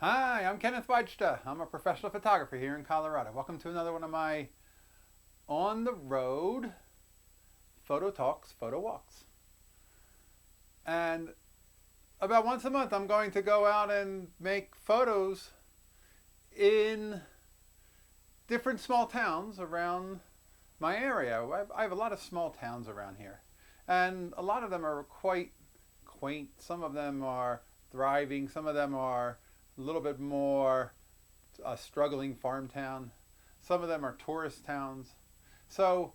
Hi, I'm Kenneth Wajda. I'm a professional photographer here in Colorado. Welcome to another one of my on the road photo talks, photo walks. And about once a month, I'm going to go out and make photos in different small towns around my area. I have a lot of small towns around here, and a lot of them are quite quaint. Some of them are thriving, some of them are a little bit more a struggling farm town. Some of them are tourist towns. So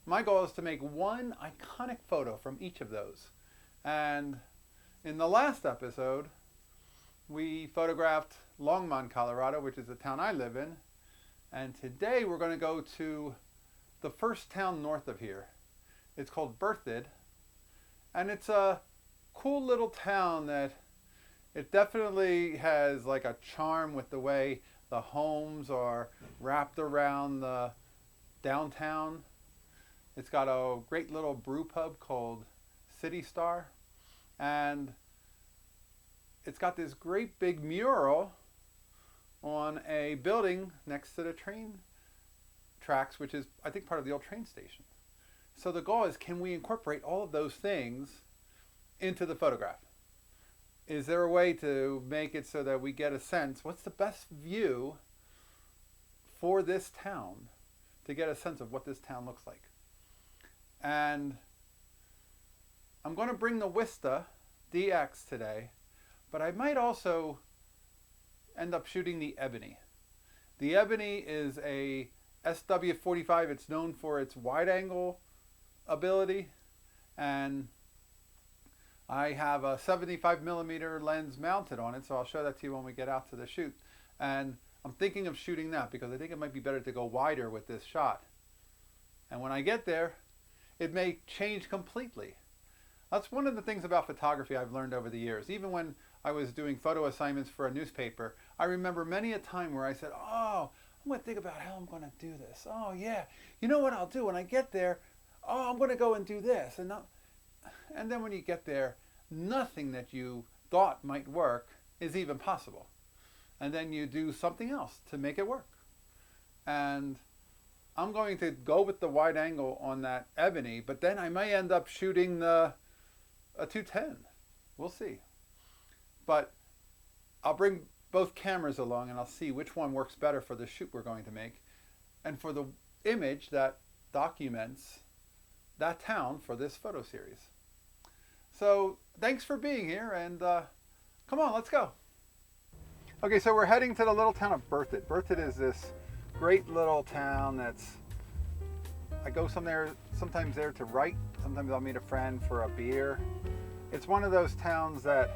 my goal is to make one iconic photo from each of those. And in the last episode, we photographed Longmont, Colorado, which is the town I live in. And today we're going to go to the first town north of here. It's called Berthoud. And it's a cool little town that it definitely has like a charm with the way the homes are wrapped around the downtown. It's got a great little brew pub called City Star, and it's got this great big mural on a building next to the train tracks, which is, I think, part of the old train station. So the goal is, can we incorporate all of those things into the photograph? Is there a way to make it so that we get a sense, what's the best view for this town, to get a sense of what this town looks like? And I'm going to bring the Wajda DX today, but I might also end up shooting the Ebony. The Ebony is a SW45. It's known for its wide angle ability, and I have a 75 millimeter lens mounted on it, so I'll show that to you when we get out to the shoot. And I'm thinking of shooting that because I think it might be better to go wider with this shot. And when I get there, it may change completely. That's one of the things about photography I've learned over the years. Even when I was doing photo assignments for a newspaper, I remember many a time where I said, oh, I'm going to think about how I'm going to do this. Oh, yeah. You know what I'll do when I get there? Oh, I'm going to go and do this. And then when you get there, nothing that you thought might work is even possible. And then you do something else to make it work. And I'm going to go with the wide angle on that Ebony, but then I may end up shooting a 210. We'll see. But I'll bring both cameras along and I'll see which one works better for the shoot we're going to make and for the image that documents that town for this photo series. So thanks for being here, and come on, let's go. Okay, so we're heading to the little town of Berthoud. Berthoud is this great little town that's, I go sometimes there to write, sometimes I'll meet a friend for a beer. It's one of those towns that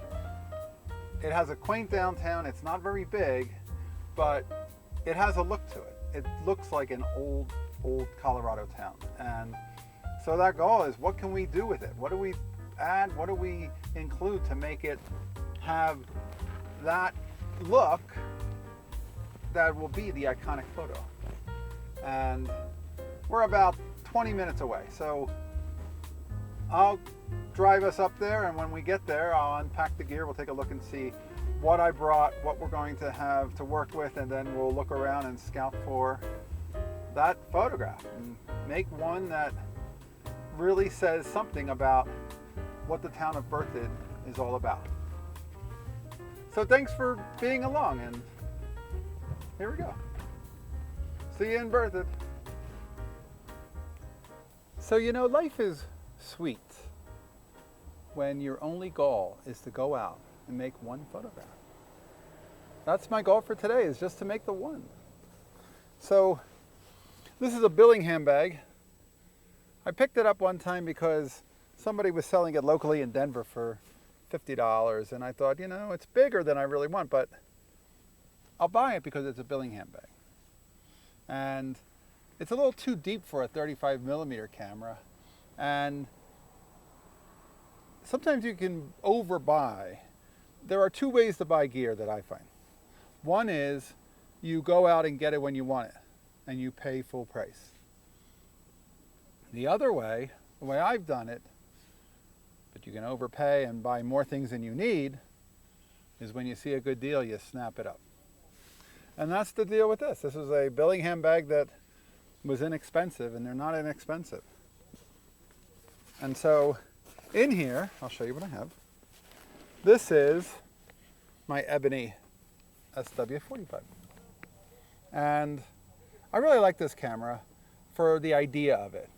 it has a quaint downtown. It's not very big, but it has a look to it. It looks like an old Colorado town. And so that goal is, what can we do with it? What do we add? What do we include to make it have that look that will be the iconic photo? And we're about 20 minutes away, so I'll drive us up there, and when we get there, I'll unpack the gear. We'll take a look and see what I brought, what we're going to have to work with, and then we'll look around and scout for that photograph and make one that really says something about what the town of Berthoud is all about. So thanks for being along, and here we go. See you in Berthoud. So, you know, life is sweet when your only goal is to go out and make one photograph. That's my goal for today, is just to make the one. So this is a Billingham bag. I picked it up one time because somebody was selling it locally in Denver for $50, and I thought, you know, it's bigger than I really want, but I'll buy it because it's a Billingham bag. And it's a little too deep for a 35 millimeter camera, and sometimes you can overbuy. There are two ways to buy gear that I find. One is you go out and get it when you want it, and you pay full price. The other way, the way I've done it, but you can overpay and buy more things than you need, is when you see a good deal, you snap it up. And that's the deal with this. This is a Bellingham bag that was inexpensive, and they're not inexpensive. And so in here, I'll show you what I have. This is my Ebony SW45. And I really like this camera for the idea of it.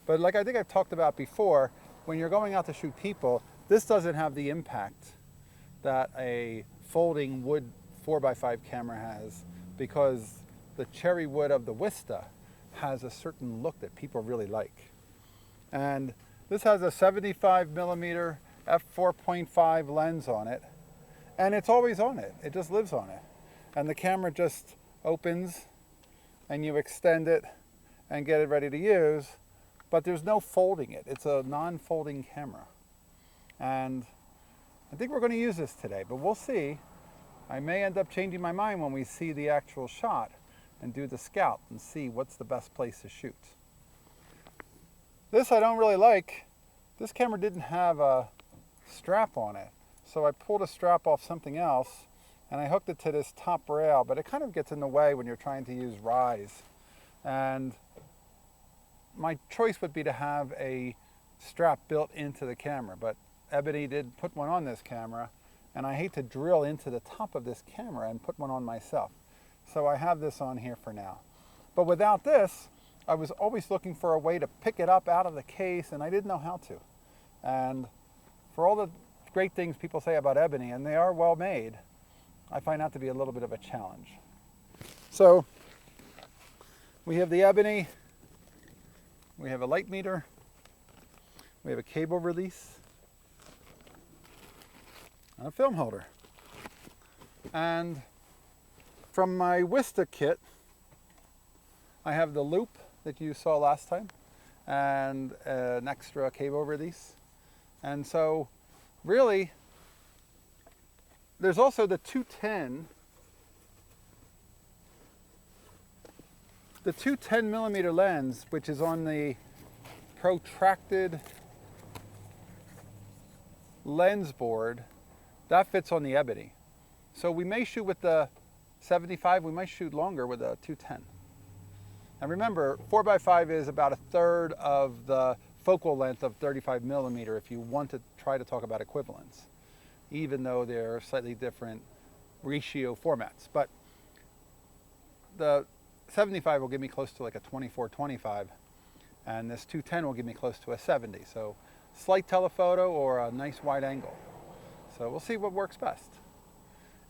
But like I think I've talked about before, when you're going out to shoot people, this doesn't have the impact that a folding wood 4x5 camera has, because the cherry wood of the Wajda has a certain look that people really like. And this has a 75mm f4.5 lens on it, and it's always on it. It just lives on it. And the camera just opens and you extend it and get it ready to use, but there's no folding it. It's a non-folding camera. And I think we're going to use this today, but we'll see. I may end up changing my mind when we see the actual shot and do the scout and see what's the best place to shoot. This I don't really like. This camera didn't have a strap on it, so I pulled a strap off something else and I hooked it to this top rail, but it kind of gets in the way when you're trying to use rise. And my choice would be to have a strap built into the camera, but Ebony did put one on this camera, and I hate to drill into the top of this camera and put one on myself. So I have this on here for now. But without this, I was always looking for a way to pick it up out of the case, and I didn't know how to. And for all the great things people say about Ebony, and they are well made, I find that to be a little bit of a challenge. So we have the Ebony, we have a light meter, we have a cable release, and a film holder. And from my Wajda kit, I have the loop that you saw last time and an extra cable release. And so really, there's also the 210. The 210mm lens, which is on the protracted lens board, that fits on the Ebony. So we may shoot with the 75, we might shoot longer with a 210. And remember, 4x5 is about a third of the focal length of 35mm if you want to try to talk about equivalence, even though they're slightly different ratio formats. But the 75 will give me close to like a 24-25, and this 210 will give me close to a 70. So slight telephoto or a nice wide angle. So we'll see what works best.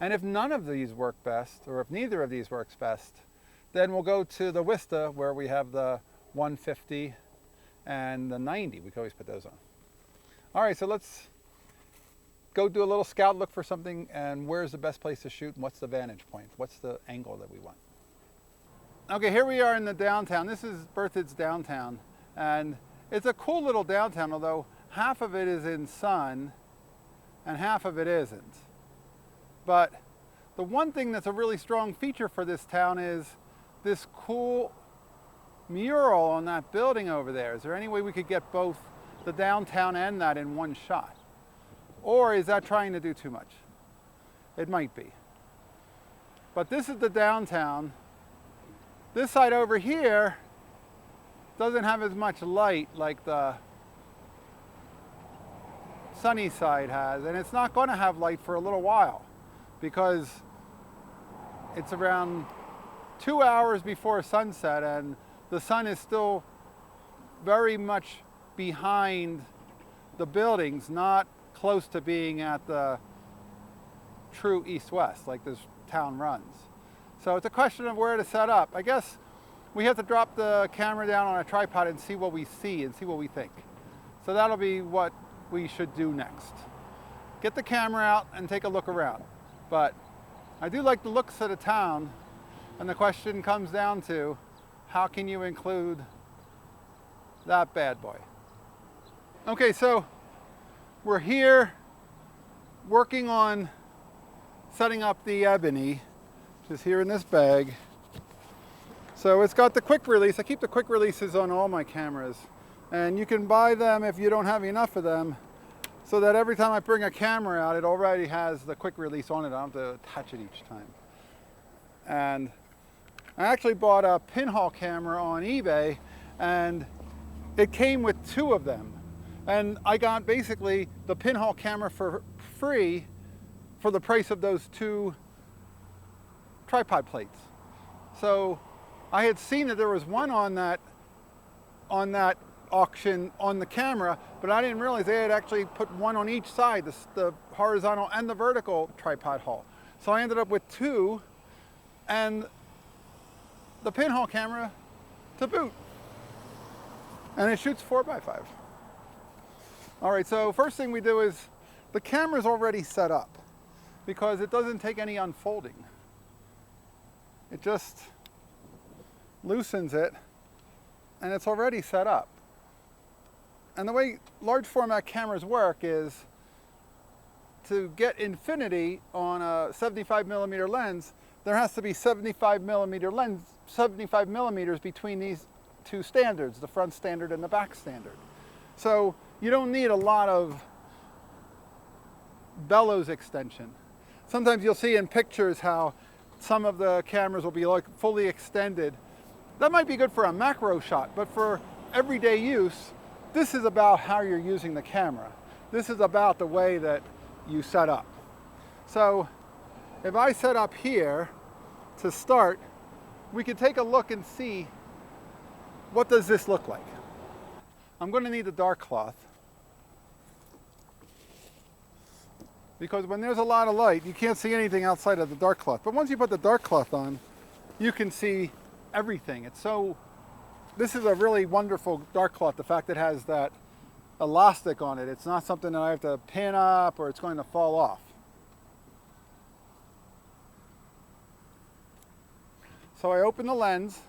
And if none of these work best, or if neither of these works best, then we'll go to the Wajda where we have the 150 and the 90. We can always put those on. All right, so let's go do a little scout look for something, and where's the best place to shoot and what's the vantage point? What's the angle that we want? Okay, here we are in the downtown. This is Berthoud's downtown, and it's a cool little downtown, although half of it is in sun and half of it isn't. But the one thing that's a really strong feature for this town is this cool mural on that building over there. Is there any way we could get both the downtown and that in one shot? Or is that trying to do too much? It might be. But this is the downtown. This side over here doesn't have as much light like the sunny side has, and it's not going to have light for a little while because it's around 2 hours before sunset and the sun is still very much behind the buildings, not close to being at the true east-west like this town runs. So it's a question of where to set up. I guess we have to drop the camera down on a tripod and see what we see and see what we think. So that'll be what we should do next. Get the camera out and take a look around. But I do like the looks of the town, and the question comes down to how can you include that bad boy? Okay, so we're here working on setting up the Ebony, which is here in this bag. So it's got the quick release. I keep the quick releases on all my cameras, and you can buy them if you don't have enough of them so that every time I bring a camera out, it already has the quick release on it. I don't have to attach it each time. And I actually bought a pinhole camera on eBay, and it came with 2 of them. And I got basically the pinhole camera for free for the price of those 2 tripod plates. So I had seen that there was one on that auction on the camera, but I didn't realize they had actually put one on each side, the horizontal and the vertical tripod hull. So I ended up with 2, and the pinhole camera to boot. And it shoots 4x5. All right, so first thing we do is the camera's already set up because it doesn't take any unfolding. It just loosens it and it's already set up. And the way large format cameras work is to get infinity on a 75mm lens, there has to be 75 millimeters between these 2 standards, the front standard and the back standard. So you don't need a lot of bellows extension. Sometimes you'll see in pictures how some of the cameras will be like fully extended. That might be good for a macro shot, but for everyday use, this is about how you're using the camera. This is about the way that you set up. So if I set up here to start, we can take a look and see what does this look like. I'm going to need a dark cloth because when there's a lot of light, you can't see anything outside of the dark cloth. But once you put the dark cloth on, you can see everything. This is a really wonderful dark cloth, the fact that it has that elastic on it. It's not something that I have to pin up or it's going to fall off. So I open the lens.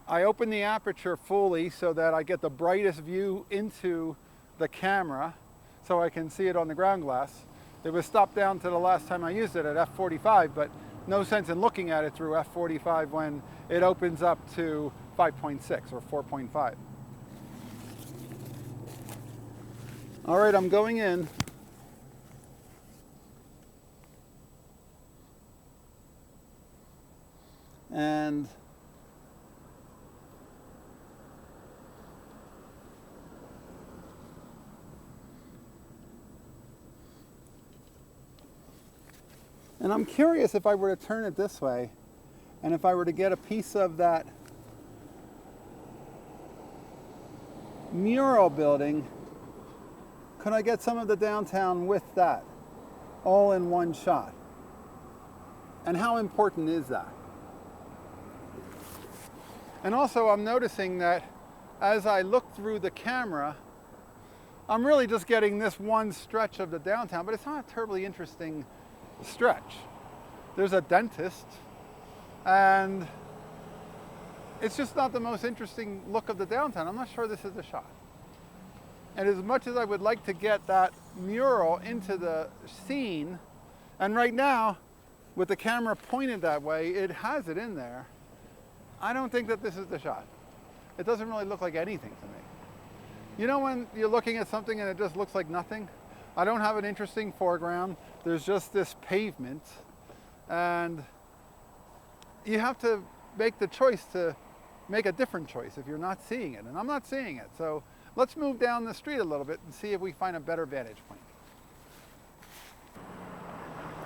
I open the aperture fully so that I get the brightest view into the camera so I can see it on the ground glass. It was stopped down to the last time I used it at f/45, but no sense in looking at it through f/45 when it opens up to 5.6 or 4.5. All right, I'm going in. And I'm curious if I were to turn it this way and if I were to get a piece of that mural building, could I get some of the downtown with that all in one shot? And how important is that? And also I'm noticing that as I look through the camera, I'm really just getting this one stretch of the downtown, but it's not a terribly interesting stretch. There's a dentist, and it's just not the most interesting look of the downtown. I'm not sure this is the shot. And as much as I would like to get that mural into the scene, and right now, with the camera pointed that way, it has it in there. I don't think that this is the shot. It doesn't really look like anything to me. You know when you're looking at something and it just looks like nothing? I don't have an interesting foreground. There's just this pavement, and you have to make the choice to make a different choice if you're not seeing it, and I'm not seeing it. So let's move down the street a little bit and see if we find a better vantage point.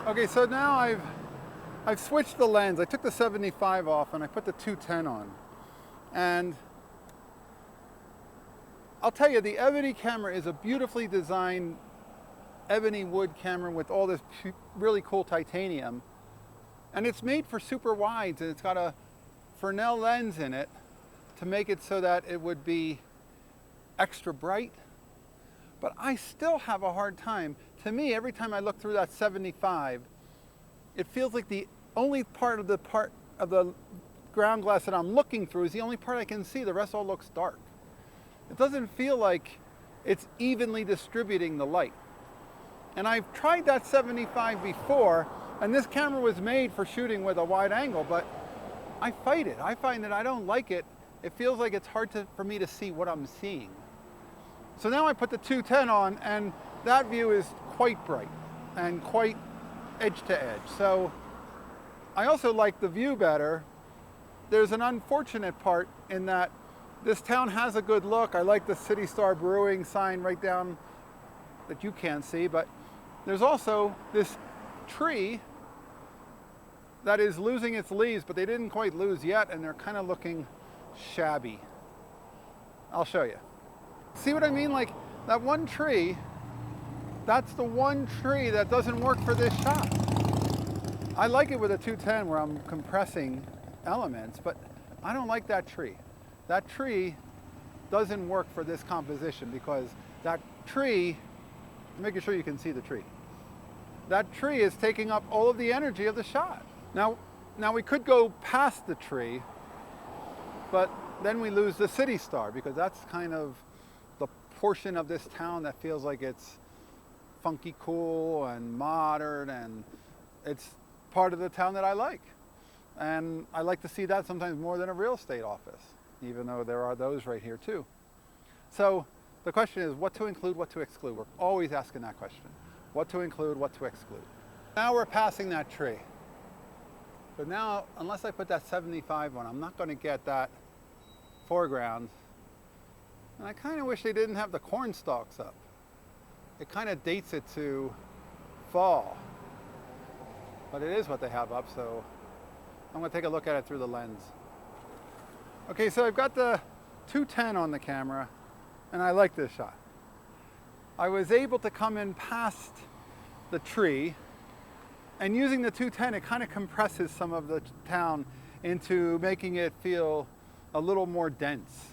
Okay, so now I've switched the lens. I took the 75 off and I put the 210 on. And I'll tell you, the Ebony camera is a beautifully designed ebony wood camera with all this really cool titanium. And it's made for super wides, and it's got a Fresnel lens in it to make it so that it would be extra bright. But I still have a hard time. To me, every time I look through that 75, it feels like the only part of the ground glass that I'm looking through is the only part I can see. The rest all looks dark. It doesn't feel like it's evenly distributing the light. And I've tried that 75 before, and this camera was made for shooting with a wide angle, but I fight it. I find that I don't like it. It feels like it's hard for me to see what I'm seeing. So now I put the 210 on, and that view is quite bright and quite edge to edge. So I also like the view better. There's an unfortunate part in that this town has a good look. I like the City Star Brewing sign right down that you can't see, but there's also this tree that is losing its leaves, but they didn't quite lose yet, and they're kind of looking shabby. I'll show you. See what I mean? Like that one tree, that's the one tree that doesn't work for this shot. I like it with a 210 where I'm compressing elements, but I don't like that tree. That tree doesn't work for this composition because that tree, making sure you can see the tree, that tree is taking up all of the energy of the shot. Now we could go past the tree, but then we lose the City Star because that's kind of the portion of this town that feels like it's funky cool and modern, and it's part of the town that I like. And I like to see that sometimes more than a real estate office, even though there are those right here too. So the question is what to include, what to exclude. We're always asking that question. What to include, what to exclude. Now we're passing that tree. But now, unless I put that 75 on, I'm not going to get that foreground. And I kind of wish they didn't have the corn stalks up. It kind of dates it to fall. But it is what they have up, so I'm going to take a look at it through the lens. Okay, so I've got the 210 on the camera, and I like this shot. I was able to come in past the tree, and using the 210, it kind of compresses some of the town into making it feel a little more dense.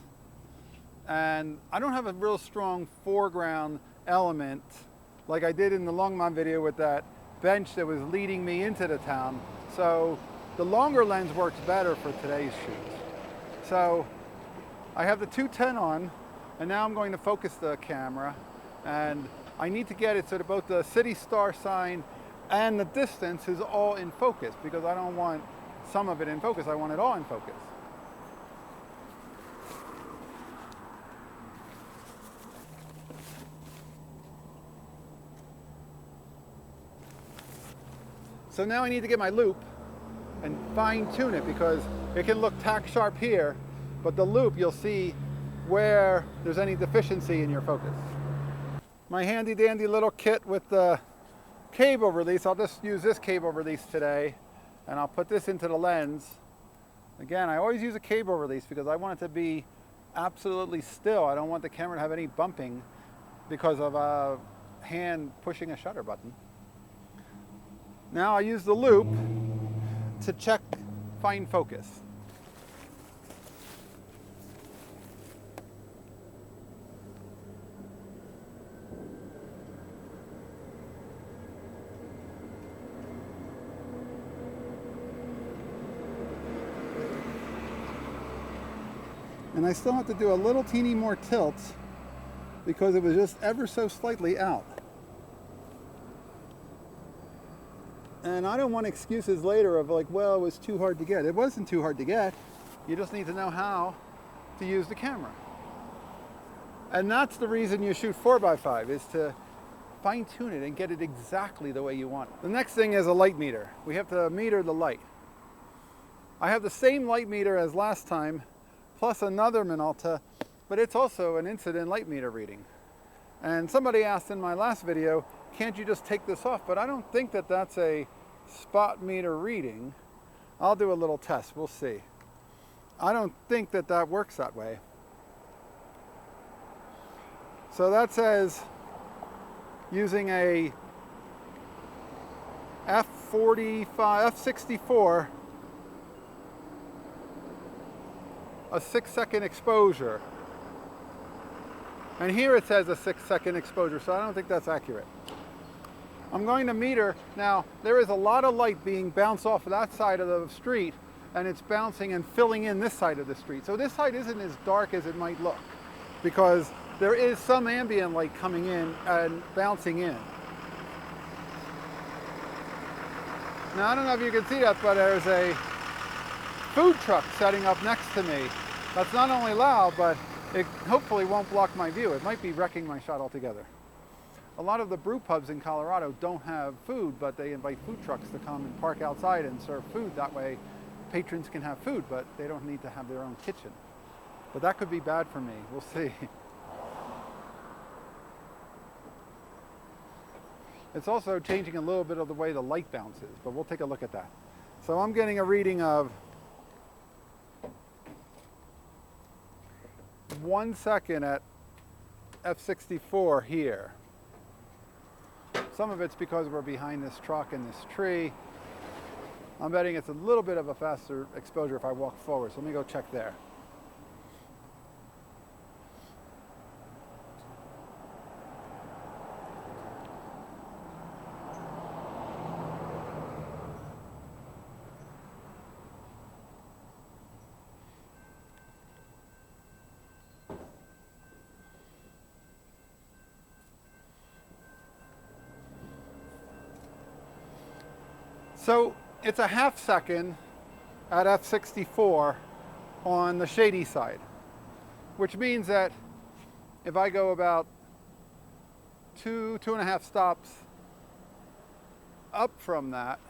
And I don't have a real strong foreground element like I did in the Longmont video with that bench that was leading me into the town. So the longer lens works better for today's shoot. So I have the 210 on, and now I'm going to focus the camera, and I need to get it so that both the City Star sign and the distance is all in focus, because I don't want some of it in focus, I want it all in focus. So now I need to get my loop and fine tune it, because it can look tack sharp here, but the loop you'll see where there's any deficiency in your focus. My handy dandy little kit with the cable release, I'll just use this cable release today, and I'll put this into the lens. Again, I always use a cable release because I want it to be absolutely still. I don't want the camera to have any bumping because of a hand pushing a shutter button. Now I use the loop to check fine focus. And I still have to do a little teeny more tilt because it was just ever so slightly out. And I don't want excuses later of like, well, it was too hard to get. It wasn't too hard to get. You just need to know how to use the camera. And that's the reason you shoot 4x5, is to fine tune it and get it exactly the way you want it. The next thing is a light meter. We have to meter the light. I have the same light meter as last time, plus another Minolta, but it's also an incident light meter reading. And somebody asked in my last video, can't you just take this off? But I don't think that that's a spot meter reading. I'll do a little test, we'll see. I don't think that that works that way. So that says using a F64, a 6-second exposure. And here it says a 6-second exposure, so I don't think that's accurate. I'm going to meter. Now, there is a lot of light being bounced off of that side of the street, and it's bouncing and filling in this side of the street. So this side isn't as dark as it might look, because there is some ambient light coming in and bouncing in. Now, I don't know if you can see that, but there's a food truck setting up next to me. That's not only loud, but it hopefully won't block my view. It might be wrecking my shot altogether. A lot of the brew pubs in Colorado don't have food, but they invite food trucks to come and park outside and serve food. That way patrons can have food, but they don't need to have their own kitchen. But that could be bad for me. We'll see. It's also changing a little bit of the way the light bounces, but we'll take a look at that. So I'm getting a reading of 1 second at f64 here. Some of it's because we're behind this truck and this tree. I'm betting it's a little bit of a faster exposure if I walk forward. So let me go check there. So it's a half second at f64 on the shady side, which means that if I go about two and a half stops up from that,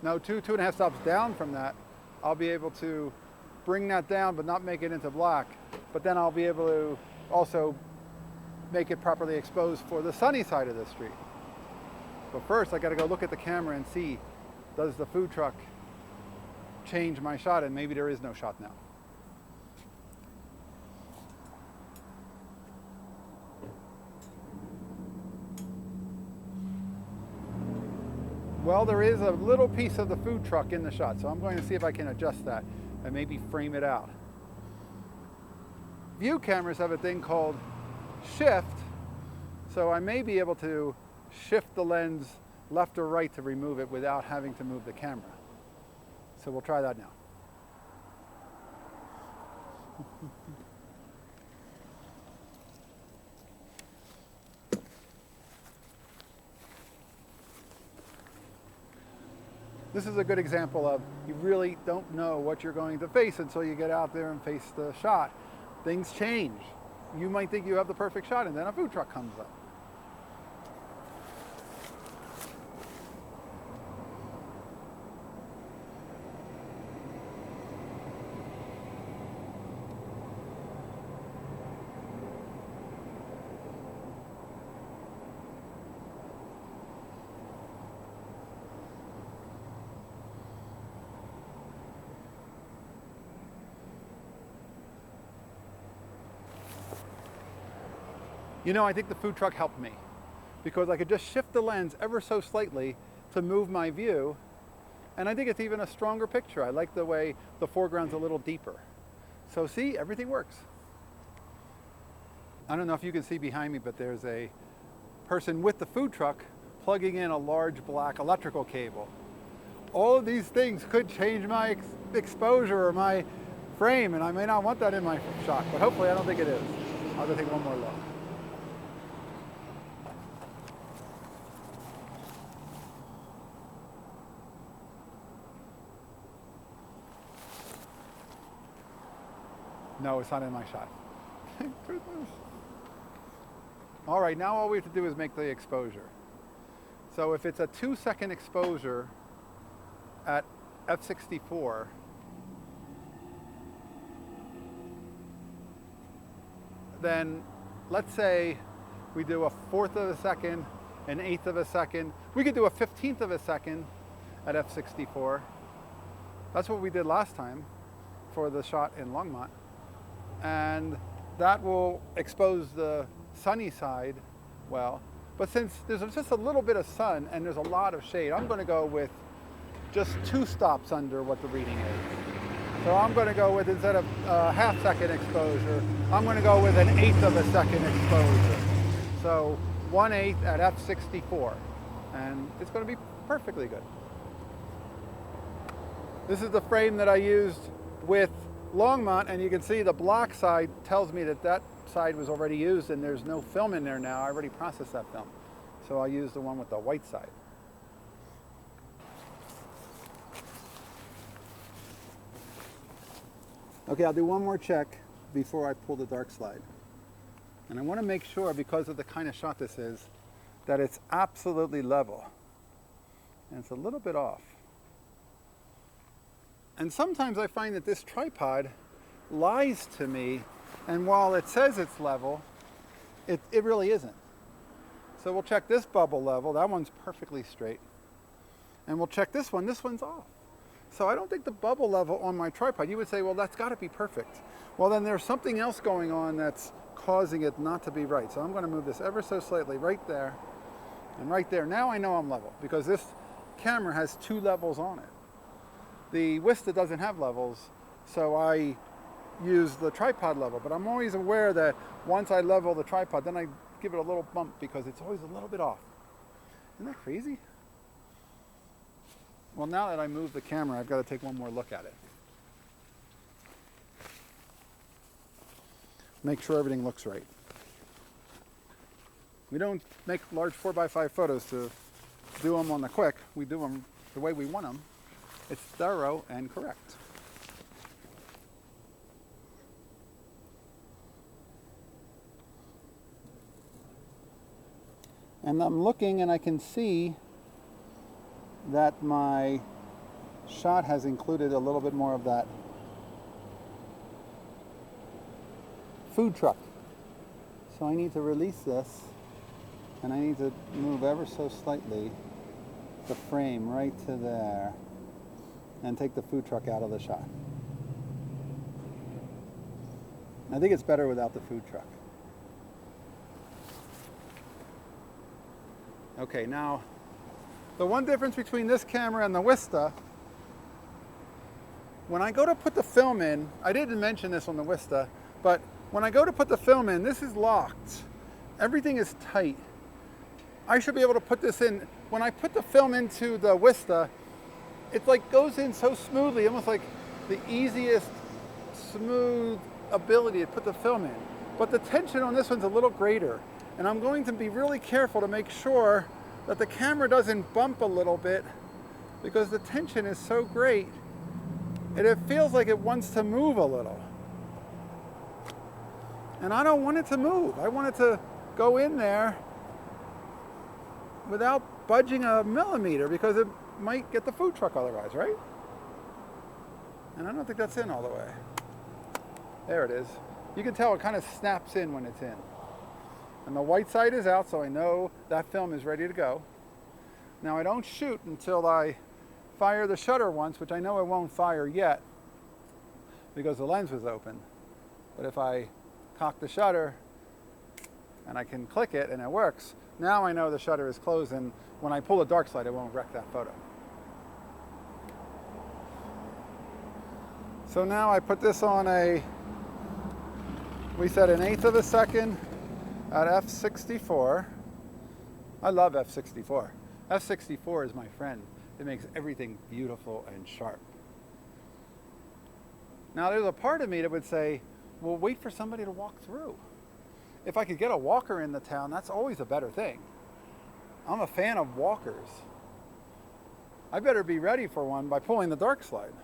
no, two and a half stops down from that, I'll be able to bring that down but not make it into black. But then I'll be able to also make it properly exposed for the sunny side of the street. But first, I got to go look at the camera and see, does the food truck change my shot? And maybe there is no shot now. Well, there is a little piece of the food truck in the shot, so I'm going to see if I can adjust that and maybe frame it out. View cameras have a thing called shift, so I may be able to shift the lens left or right to remove it without having to move the camera. So we'll try that now. This is a good example of you really don't know what you're going to face until you get out there and face the shot. Things change. You might think you have the perfect shot and then a food truck comes up. You know, I think the food truck helped me because I could just shift the lens ever so slightly to move my view. And I think it's even a stronger picture. I like the way the foreground's a little deeper. So see, everything works. I don't know if you can see behind me, but there's a person with the food truck plugging in a large black electrical cable. All of these things could change my exposure or my frame, and I may not want that in my shot, but hopefully I don't think it is. I'll go take one more look. No, it's not in my shot. Thank goodness. All right, now all we have to do is make the exposure. So if it's a 2-second exposure at f64, then let's say we do 1/4 of a second, an 1/8 of a second. We could do 1/15 of a second at f64. That's what we did last time for the shot in Longmont. And that will expose the sunny side well. But since there's just a little bit of sun and there's a lot of shade, I'm going to go with just 2 stops under what the reading is. So I'm going to go with, instead of a 1/2 second exposure, I'm going to go with an 1/8 of a second exposure. So 1/8 at f64. And it's going to be perfectly good. This is the frame that I used with Longmont, and you can see the black side tells me that that side was already used and there's no film in there now. I already processed that film. So I'll use the one with the white side. Okay, I'll do one more check. before I pull the dark slide. And I want to make sure, because of the kind of shot this is, that it's absolutely level. And it's a little bit off. And sometimes I find that this tripod lies to me, and while it says it's level, it really isn't. So we'll check this bubble level. That one's perfectly straight. And we'll check this one. This one's off. So I don't think the bubble level on my tripod, you would say, well, that's got to be perfect. Well, then there's something else going on that's causing it not to be right. So I'm going to move this ever so slightly right there and right there. Now I know I'm level because this camera has 2 levels on it. The Wajda doesn't have levels, so I use the tripod level. But I'm always aware that once I level the tripod, then I give it a little bump because it's always a little bit off. Isn't that crazy? Well, now that I move the camera, I've got to take one more look at it. Make sure everything looks right. We don't make large 4x5 photos to do them on the quick. We do them the way we want them. It's thorough and correct. And I'm looking and I can see that my shot has included a little bit more of that food truck. So I need to release this, and I need to move ever so slightly the frame right to there and take the food truck out of the shot. I think it's better without the food truck. Okay, now the one difference between this camera and the Wajda, when I go to put the film in, I didn't mention this on the Wajda, but when I go to put the film in, this is locked. Everything is tight. I should be able to put this in. When I put the film into the Wajda, it like goes in so smoothly, almost like the easiest smooth ability to put the film in. But the tension on this one's a little greater. And I'm going to be really careful to make sure that the camera doesn't bump a little bit because the tension is so great and it feels like it wants to move a little. And I don't want it to move. I want it to go in there without budging a millimeter because it might get the food truck otherwise, right? And I don't think that's in all the way. There it is. You can tell it kind of snaps in when it's in. And the white side is out, so I know that film is ready to go. Now I don't shoot until I fire the shutter once, which I know it won't fire yet because the lens was open. But if I cock the shutter and I can click it and it works, now I know the shutter is closed, and when I pull the dark slide, it won't wreck that photo. So now I put this on we said 1/8 of a second at f/64. I love f/64. f/64 is my friend. It makes everything beautiful and sharp. Now there's a part of me that would say, well, wait for somebody to walk through. If I could get a walker in the town, that's always a better thing. I'm a fan of walkers. I better be ready for one by pulling the dark slide.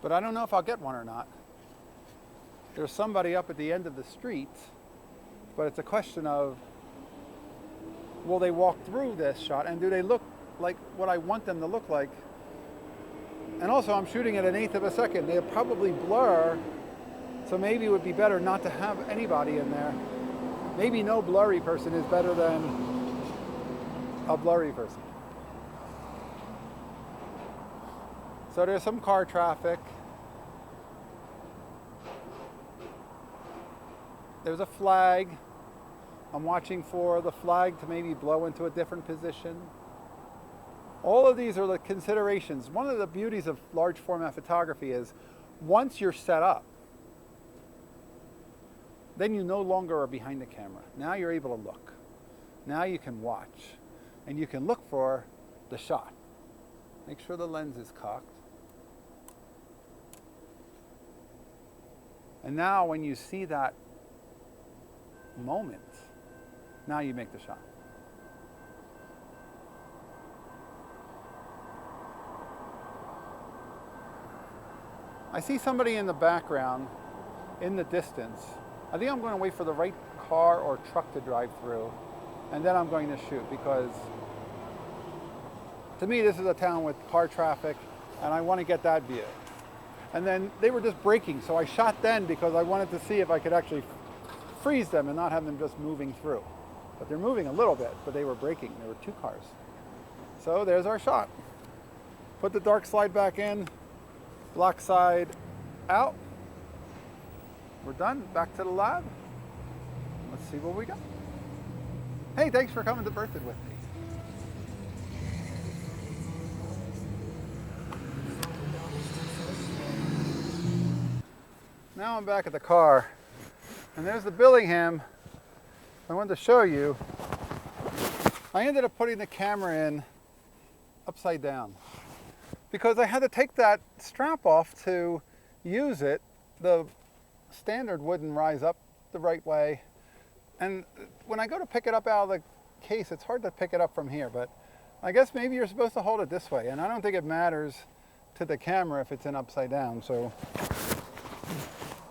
But I don't know if I'll get one or not. There's somebody up at the end of the street, but it's a question of, will they walk through this shot and do they look like what I want them to look like? And also I'm shooting at 1/8 of a second. They'll probably blur, so maybe it would be better not to have anybody in there. Maybe no blurry person is better than a blurry person. So there's some car traffic. There's a flag. I'm watching for the flag to maybe blow into a different position. All of these are the considerations. One of the beauties of large format photography is once you're set up, then you no longer are behind the camera. Now you're able to look. Now you can watch. And you can look for the shot. Make sure the lens is cocked. And now when you see that moment, now you make the shot. I see somebody in the background, in the distance. I think I'm going to wait for the right car or truck to drive through, and then I'm going to shoot, because to me this is a town with car traffic, and I want to get that view. And then they were just braking, so I shot then because I wanted to see if I could actually freeze them and not have them just moving through. But they're moving a little bit, but they were braking. There were two cars. So there's our shot. Put the dark slide back in, black side out. We're done. Back to the lab. Let's see what we got. Hey, thanks for coming to Berthoud with me. Now I'm back at the car, and there's the Billingham I wanted to show you. I ended up putting the camera in upside down because I had to take that strap off to use it. The standard wouldn't rise up the right way, and when I go to pick it up out of the case, it's hard to pick it up from here, but I guess maybe you're supposed to hold it this way, and I don't think it matters to the camera if it's in upside down. So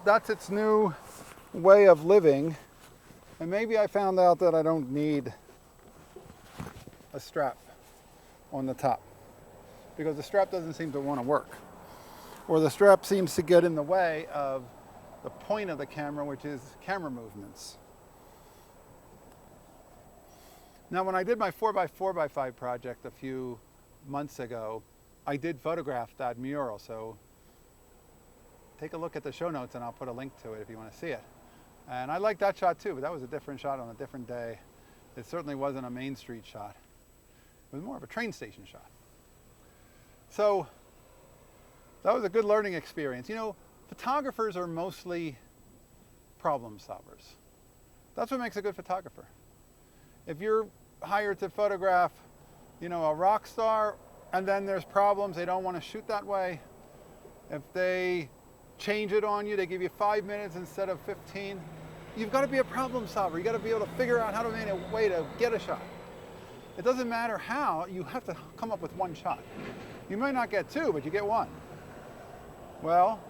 that's its new way of living, and maybe I found out that I don't need a strap on the top because the strap doesn't seem to want to work, or the strap seems to get in the way of the point of the camera, which is camera movements. Now, when I did my 4x4x5 project a few months ago, I did photograph that mural, so take a look at the show notes and I'll put a link to it if you want to see it. And I like that shot too, but that was a different shot on a different day. It certainly wasn't a Main Street shot. It was more of a train station shot. So that was a good learning experience. You know, photographers are mostly problem solvers. That's what makes a good photographer. If you're hired to photograph, you know, a rock star, and then there's problems, they don't want to shoot that way. If they change it on you, they give you 5 minutes instead of 15. You've got to be a problem solver. You got to be able to figure out how to make a way to get a shot. It doesn't matter how, you have to come up with one shot. You might not get two, but you get one. Well,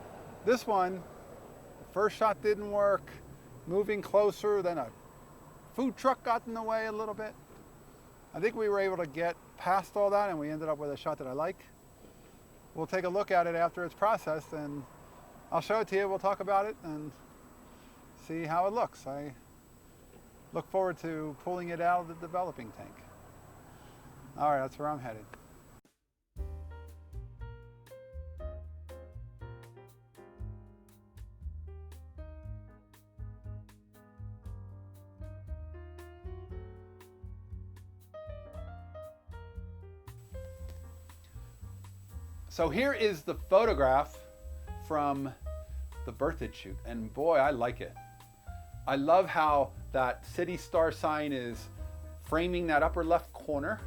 this one, the first shot didn't work, moving closer, then a food truck got in the way a little bit. I think we were able to get past all that and we ended up with a shot that I like. We'll take a look at it after it's processed and I'll show it to you. We'll talk about it and see how it looks. I look forward to pulling it out of the developing tank. All right, that's where I'm headed. So here is the photograph from the Berthoud shoot, and boy, I like it. I love how that city star sign is framing that upper left corner.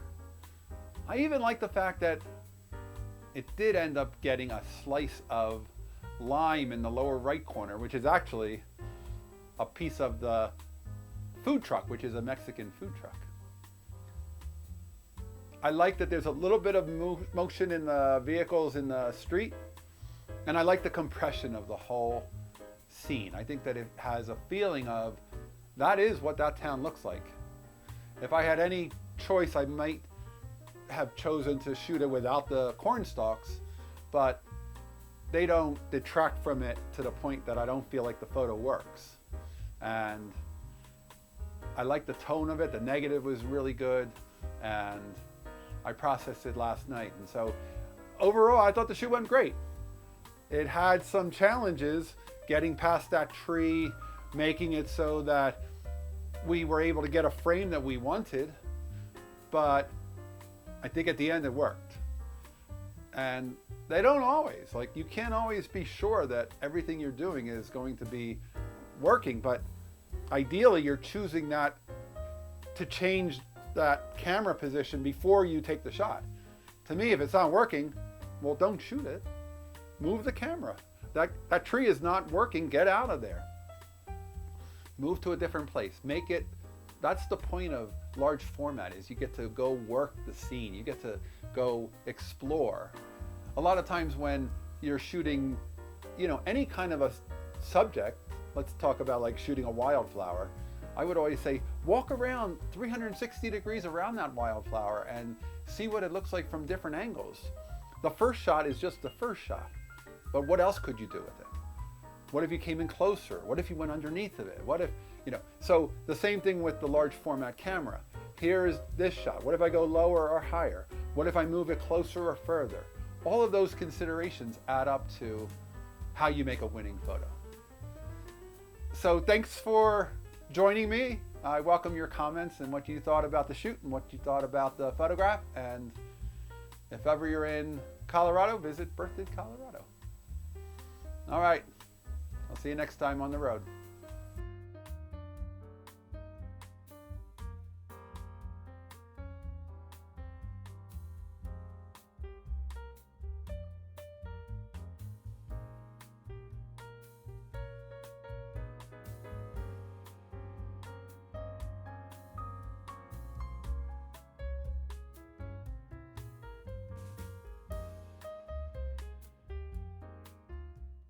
I even like the fact that it did end up getting a slice of lime in the lower right corner, which is actually a piece of the food truck, which is a Mexican food truck. I like that there's a little bit of motion in the vehicles in the street, and I like the compression of the whole scene. I think that it has a feeling of that is what that town looks like. If I had any choice, I might have chosen to shoot it without the corn stalks, but they don't detract from it to the point that I don't feel like the photo works. And I like the tone of it. The negative was really good, and I processed it last night. And so overall, I thought the shoot went great. It had some challenges getting past that tree, making it so that we were able to get a frame that we wanted, but I think at the end it worked. And they don't always, like, you can't always be sure that everything you're doing is going to be working, but ideally you're choosing that to change that camera position before you take the shot. To me, if it's not working, well, don't shoot it. Move the camera. That tree is not working, get out of there. Move to a different place. Make it, that's the point of large format, is you get to go work the scene. You get to go explore. A lot of times when you're shooting you know, any kind of a subject, let's talk about like shooting a wildflower, I would always say, walk around 360 degrees around that wildflower and see what it looks like from different angles. The first shot is just the first shot, but what else could you do with it? What if you came in closer? What if you went underneath of it? What if, you know, so the same thing with the large format camera. Here's this shot. What if I go lower or higher? What if I move it closer or further? All of those considerations add up to how you make a winning photo. So thanks for joining me. I welcome your comments and what you thought about the shoot and what you thought about the photograph. And if ever you're in Colorado, visit Berthoud Colorado. All right. I'll see you next time on the road.